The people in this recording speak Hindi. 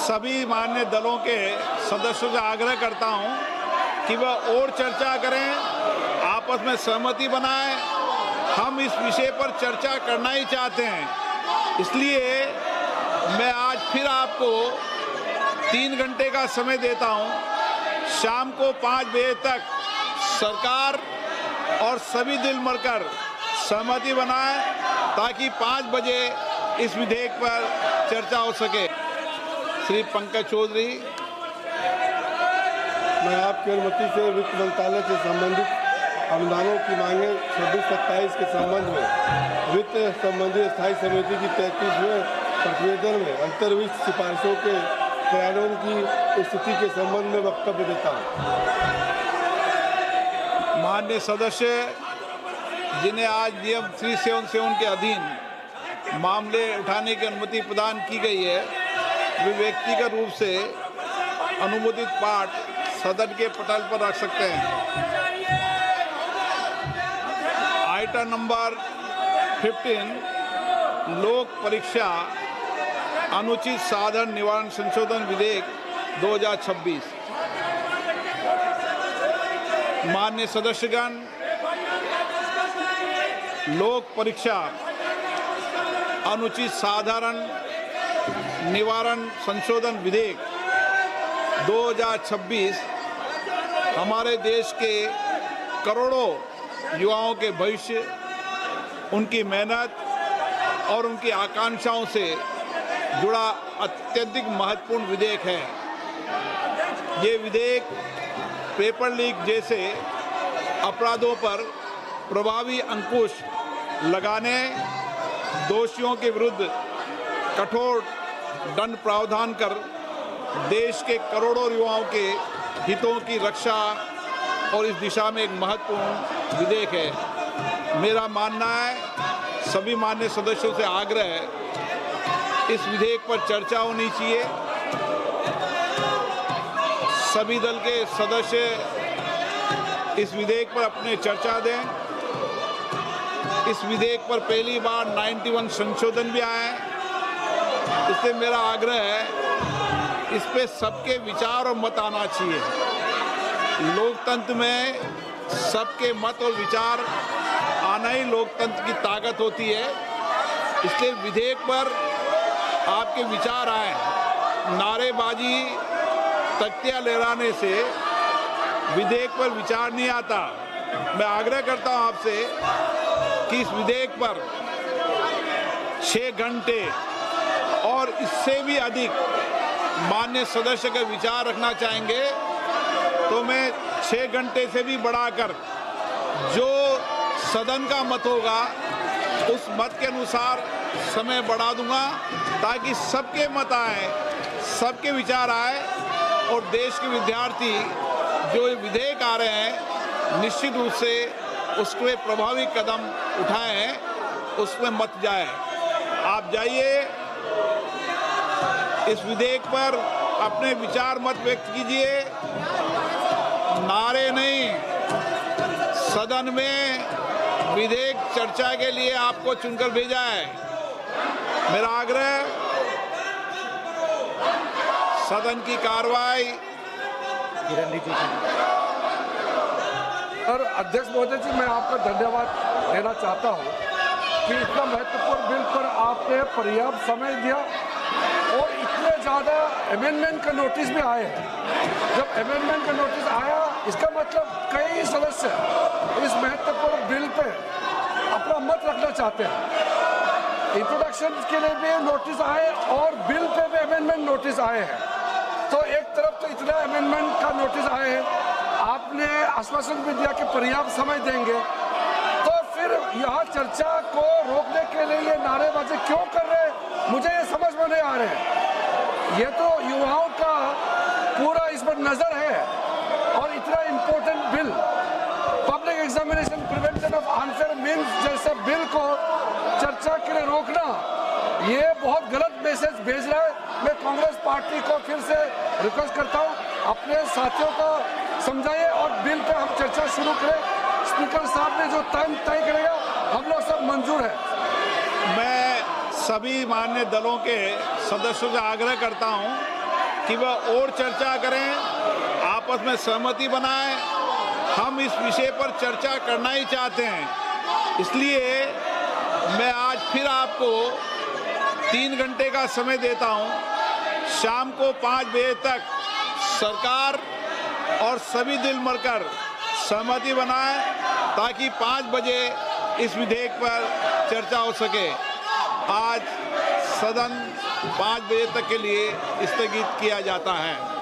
सभी मान्य दलों के सदस्यों से आग्रह करता हूं कि वह और चर्चा करें, आपस में सहमति बनाएं। हम इस विषय पर चर्चा करना ही चाहते हैं। इसलिए मैं आज फिर आपको 3 घंटे का समय देता हूं। शाम को 5 बजे तक सरकार और सभी दल मिलकर सहमति बनाएं ताकि 5 बजे इस विधेयक पर चर्चा हो सके। श्री पंकज चौधरी। मैं आपकी अनुमति से वित्त मंत्रालय से संबंधित अनुदानों की मांगे 26-27 के संबंध में वित्त संबंधी स्थायी समिति की 33वें प्रतिवेदन में अंतर्विष्ट सिफारिशों के क्रियान्वयन की स्थिति के संबंध में वक्तव्य देता हूँ। माननीय सदस्य जिन्हें आज नियम 377 के अधीन मामले उठाने की अनुमति प्रदान की गई है, वे व्यक्तिगत रूप से अनुमोदित पाठ सदन के पटल पर रख सकते हैं। आइटम नंबर 15 लोक परीक्षा अनुचित साधन निवारण संशोधन विधेयक 2026। माननीय सदस्यगण, लोक परीक्षा अनुचित साधारण निवारण संशोधन विधेयक 2026 हमारे देश के करोड़ों युवाओं के भविष्य, उनकी मेहनत और उनकी आकांक्षाओं से जुड़ा अत्यधिक महत्वपूर्ण विधेयक है। ये विधेयक पेपर लीक जैसे अपराधों पर प्रभावी अंकुश लगाने, दोषियों के विरुद्ध कठोर दंड प्रावधान कर देश के करोड़ों युवाओं के हितों की रक्षा और इस दिशा में एक महत्वपूर्ण विधेयक है। मेरा मानना है, सभी माननीय सदस्यों से आग्रह है, इस विधेयक पर चर्चा होनी चाहिए। सभी दल के सदस्य इस विधेयक पर अपने चर्चा दें। इस विधेयक पर पहली बार 91 संशोधन भी आए हैं। इससे मेरा आग्रह है, इस पे सबके विचार और मत आना चाहिए। लोकतंत्र में सबके मत और विचार आना ही लोकतंत्र की ताकत होती है। इसलिए विधेयक पर आपके विचार आए। नारेबाजी, तख्तियां लहराने से विधेयक पर विचार नहीं आता। मैं आग्रह करता हूं आपसे कि इस विधेयक पर 6 घंटे और इससे भी अधिक मान्य सदस्य का विचार रखना चाहेंगे तो मैं 6 घंटे से भी बढ़ाकर जो सदन का मत होगा उस मत के अनुसार समय बढ़ा दूंगा ताकि सबके मत आए, सबके विचार आए और देश के विद्यार्थी जो विधेयक आ रहे हैं निश्चित रूप से उसके प्रभावी कदम उठाए हैं, उसमें मत जाए। आप जाइए, इस विधेयक पर अपने विचार मत व्यक्त कीजिए। नारे नहीं, सदन में विधेयक चर्चा के लिए आपको चुनकर भेजा है। मेरा आग्रह, सदन की कार्रवाई। और अध्यक्ष महोदय जी, मैं आपका धन्यवाद देना चाहता हूं कि इतना महत्वपूर्ण बिल पर आपने पर्याप्त समय दिया और इतने ज़्यादा अमेंडमेंट का नोटिस भी आए हैं। जब अमेंडमेंट का नोटिस आया, इसका मतलब कई सदस्य इस महत्वपूर्ण बिल पे अपना मत रखना चाहते हैं। इंट्रोडक्शन के लिए भी नोटिस आए और बिल पे भी अमेंडमेंट नोटिस आए हैं। तो एक तरफ तो इतना अमेंडमेंट का नोटिस आए हैं, आपने आश्वासन भी दिया कि पर्याप्त समय देंगे, तो फिर यहाँ चर्चा को रोकने के लिए ये नारेबाजी क्यों कर रहे हैं, मुझे ये समझ में नहीं आ रहे हैं। ये तो युवाओं का पूरा इस पर नज़र है और इतना important bill, public examination prevention of unfair means जैसे बिल को चर्चा के लिए रोकना, ये बहुत गलत मैसेज भेज रहा है। मैं कांग्रेस पार्टी को फिर से रिक्वेस्ट करता हूँ, अपने साथियों को समझाइए और बिल पे हम चर्चा शुरू करें। स्पीकर साहब ने जो टाइम तय करेगा, हम लोग सब मंजूर है। मैं सभी मान्य दलों के सदस्यों से आग्रह करता हूं कि वह और चर्चा करें, आपस में सहमति बनाएं। हम इस विषय पर चर्चा करना ही चाहते हैं। इसलिए मैं आज फिर आपको 3 घंटे का समय देता हूं। शाम को 5 बजे तक सरकार और सभी दिल मरकर सहमति बनाएं ताकि 5 बजे इस विधेयक पर चर्चा हो सके। आज सदन 5 बजे तक के लिए स्थगित किया जाता है।